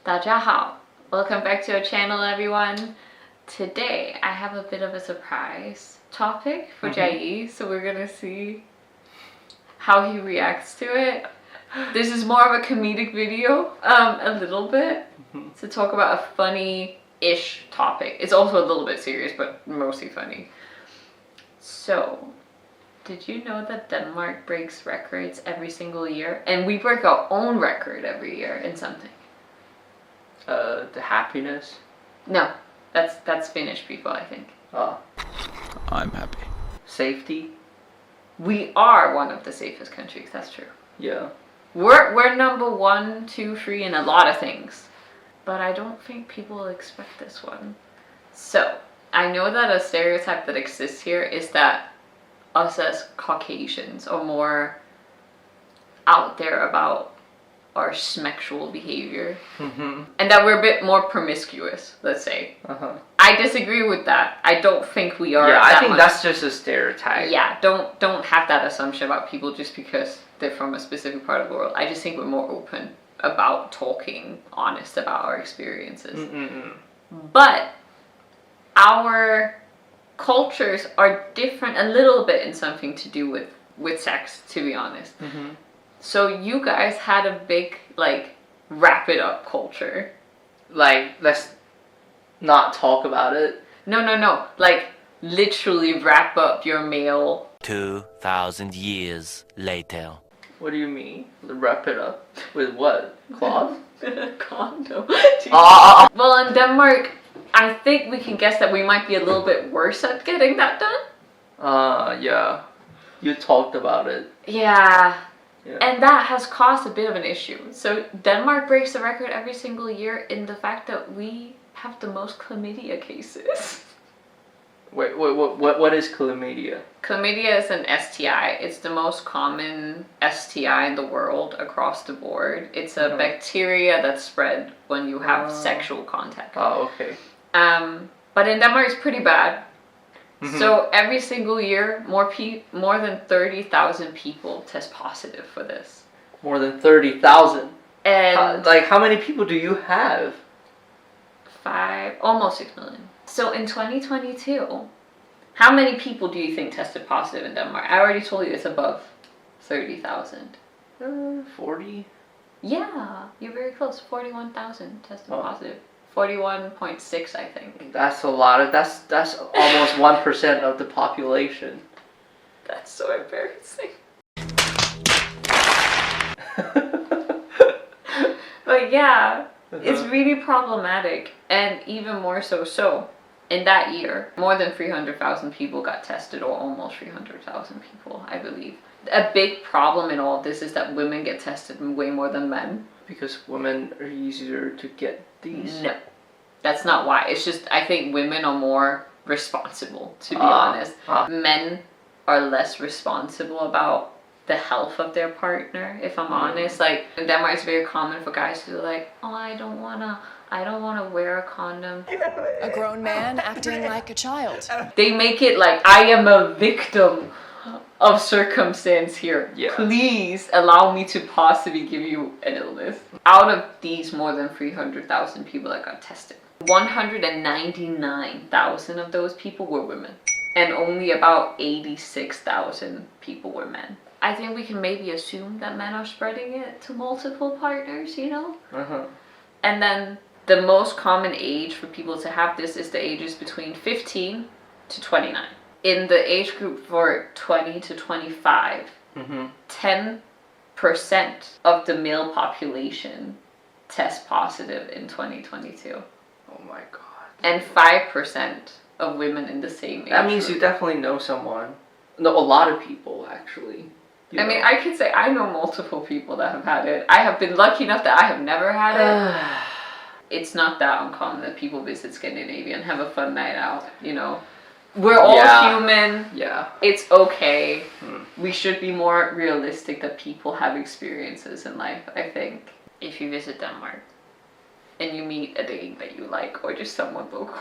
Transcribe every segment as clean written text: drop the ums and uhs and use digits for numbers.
大家好. Welcome back to our channel, everyone. Today, I have a bit of a surprise topic for Jai, so we're gonna see how he reacts to it. This is more of a comedic video, a little bit, to talk about a funny-ish topic. It's also a little bit serious, but mostly funny. So, did you know that Denmark breaks records every single year? And we break our own record every year in something. The happiness? No, that's Finnish people, I think. Oh. I'm happy. Safety? We are one of the safest countries, that's true. Yeah. We're number 1, 2, 3 in a lot of things. But I don't think people will expect this one. So, I know that a stereotype that exists here is that us as Caucasians are more out there about our sexual behavior. And that we're a bit more promiscuous, let's say. I disagree with that. I don't think we are. Yeah, I think much. that's just a stereotype. Yeah, don't have that assumption about people just because they're from a specific part of the world. I just think we're more open about talking honest about our experiences. But our cultures are different a little bit in something to do with sex, to be honest. So you guys had a big, like, wrap it up culture. Like, let's not talk about it. No. Like, literally wrap up your male. 2,000 years later. What do you mean? Wrap it up? With what? Cloth? Condom. Ah! Well, in Denmark, I think we can guess that we might be a little bit worse at getting that done. Yeah. You talked about it. Yeah. Yeah. And that has caused a bit of an issue. So Denmark breaks the record every single year in the fact that we have the most chlamydia cases. Wait, what is chlamydia? Chlamydia is an STI. It's the most common STI in the world across the board. It's a bacteria that's spread when you have sexual contact. Oh, okay. But in Denmark it's pretty bad. So every single year, more than 30,000 people test positive for this. More than 30,000? And like, how many people do you have? almost 6 million. So in 2022, how many people do you think tested positive in Denmark? I already told you it's above 30,000. 40? Yeah, you're very close. 41,000 tested positive. 41.6, I think. That's a lot of, that's almost 1% of the population. That's so embarrassing. But yeah, it's really problematic, and even more so in that year, more than 300,000 people got tested, or almost 300,000 people, I believe. A big problem in all of this is that women get tested way more than men. Because women are easier to get these? No, that's not why. It's just, I think women are more responsible, to be honest. Men are less responsible about the health of their partner, if I'm honest. Like, in Denmark, it's very common for guys to be like, oh, I don't wanna wear a condom. A grown man acting like a child. They make it like, I am a victim of circumstance here. Yeah. Please allow me to possibly give you an illness. Out of these more than 300,000 people that got tested, 199,000 of those people were women. And only about 86,000 people were men. I think we can maybe assume that men are spreading it to multiple partners, you know? And then the most common age for people to have this is the ages between 15 to 29. In the age group for 20 to 25, 10% of the male population test positive in 2022. Oh my god. And 5% of women in the same age That means group. you definitely know someone. No, a lot of people, actually. I mean, I could say I know multiple people that have had it. I have been lucky enough that I have never had it. It's not that uncommon that people visit Scandinavia and have a fun night out, you know. We're all human. Yeah. It's okay. We should be more realistic that people have experiences in life, I think. If you visit Denmark and you meet a date that you like, or just someone local,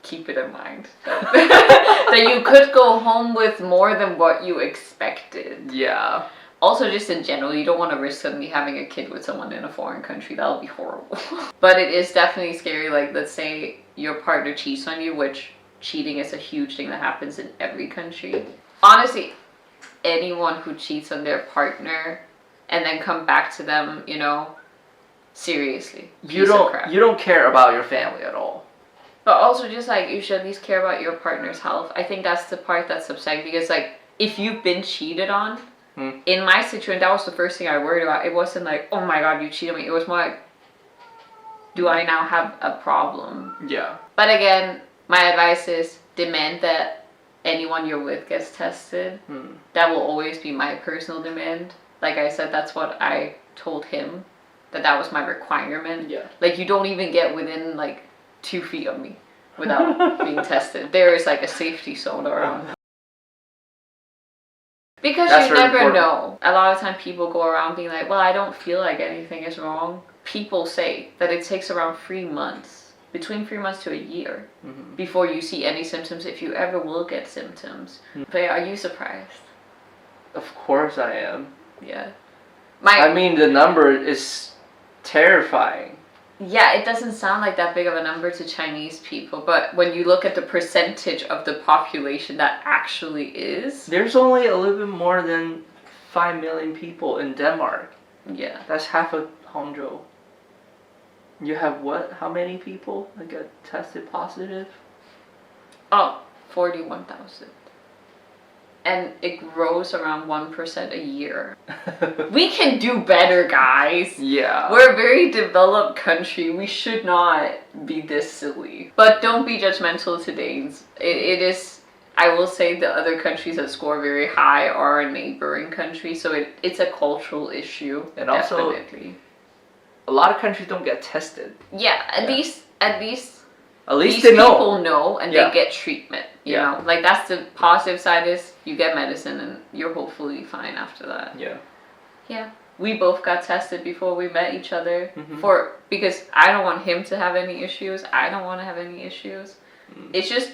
keep it in mind that you could go home with more than what you expected. Yeah. Also, just in general, you don't want to risk suddenly having a kid with someone in a foreign country. That would be horrible. But it is definitely scary. Like, let's say your partner cheats on you, which cheating is a huge thing that happens in every country. Honestly, anyone who cheats on their partner and then come back to them, you know, seriously. You don't care about your family at all. But also just like, you should at least care about your partner's health. I think that's the part that's upsetting, because like, if you've been cheated on, in my situation, that was the first thing I worried about. It wasn't like, oh my god, you cheated on me. It was more like, do I now have a problem? Yeah. But again, my advice is demand that anyone you're with gets tested. That will always be my personal demand. Like I said, that's what I told him, that was my requirement. Yeah. Like, you don't even get within like 2 feet of me without being tested. There is like a safety zone around. Because That's you very never important. know. A lot of time people go around being like, well, I don't feel like anything is wrong. People say that it takes around 3 months, between 3 months to a year, before you see any symptoms, if you ever will get symptoms. But are you surprised? Of course I am. Yeah. I mean, the number is terrifying. Yeah, it doesn't sound like that big of a number to Chinese people, but when you look at the percentage of the population that actually is... There's only a little bit more than 5 million people in Denmark. Yeah. That's half of Hangzhou. You have what? How many people that get tested positive? Oh, 41,000. And it grows around 1% a year. We can do better, guys. Yeah. We're a very developed country. We should not be this silly. But don't be judgmental to Danes. It is, I will say, the other countries that score very high are a neighboring country. So it's a cultural issue. And also, definitely. A lot of countries don't get tested. Yeah, at least these they people know and they get treatment. You know, like, that's the positive side, is you get medicine and you're hopefully fine after that. Yeah. Yeah. We both got tested before we met each other because I don't want him to have any issues. I don't want to have any issues. It's just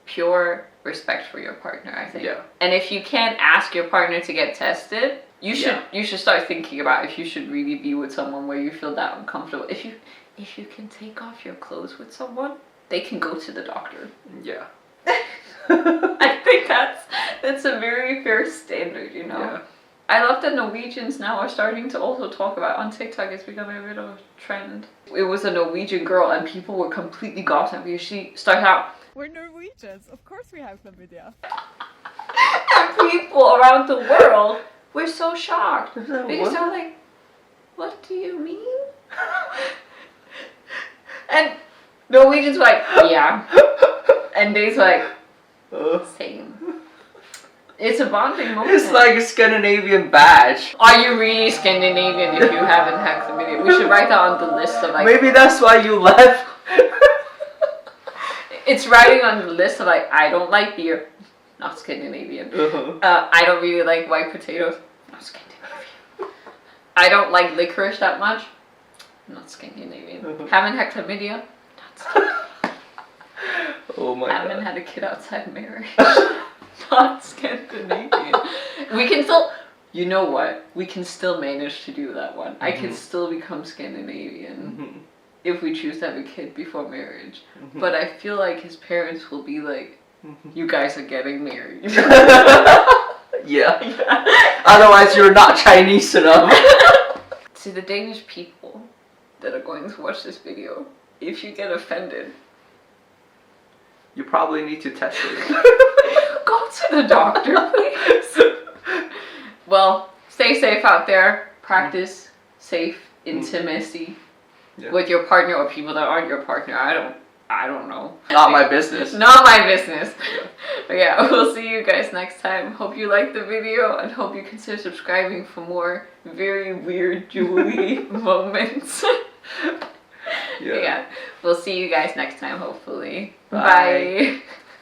pure respect for your partner, I think. Yeah. And if you can't ask your partner to get tested, you should start thinking about if you should really be with someone where you feel that uncomfortable. If you can take off your clothes with someone, they can go to the doctor. Yeah. I think that's a very fair standard, you know. Yeah. I love that Norwegians now are starting to also talk about, on TikTok, it's becoming a bit of a trend. It was a Norwegian girl and people were completely gobsmacked because she started out, we're Norwegians, of course we have chlamydia. and people around the world were so shocked. Because they're like, what do you mean? And Norwegians were like, yeah. And they's like, same. It's a bonding moment. It's like a Scandinavian badge. Are you really Scandinavian if you haven't had chlamydia? We should write that on the list of like... Maybe that's why you left. It's writing on the list of like, I don't like beer. Not Scandinavian. I don't really like white potatoes. Not Scandinavian. I don't like licorice that much. Not Scandinavian. Haven't had chlamydia. Not Scandinavian. Oh my god. Haven't had a kid outside marriage. Not Scandinavian. We can still, you know what? We can still manage to do that one. I can still become Scandinavian if we choose to have a kid before marriage. But I feel like his parents will be like, you guys are getting married. Yeah. Otherwise, you're not Chinese enough. To the Danish people that are going to watch this video, if you get offended, You probably need to test it. go to the doctor, please. Well, stay safe out there. Practice safe intimacy with your partner or people that aren't your partner. I don't know. Not my business. Not my business. But yeah, we'll see you guys next time. Hope you liked the video and hope you consider subscribing for more very weird Julie moments. Yeah. We'll see you guys next time, hopefully. Bye.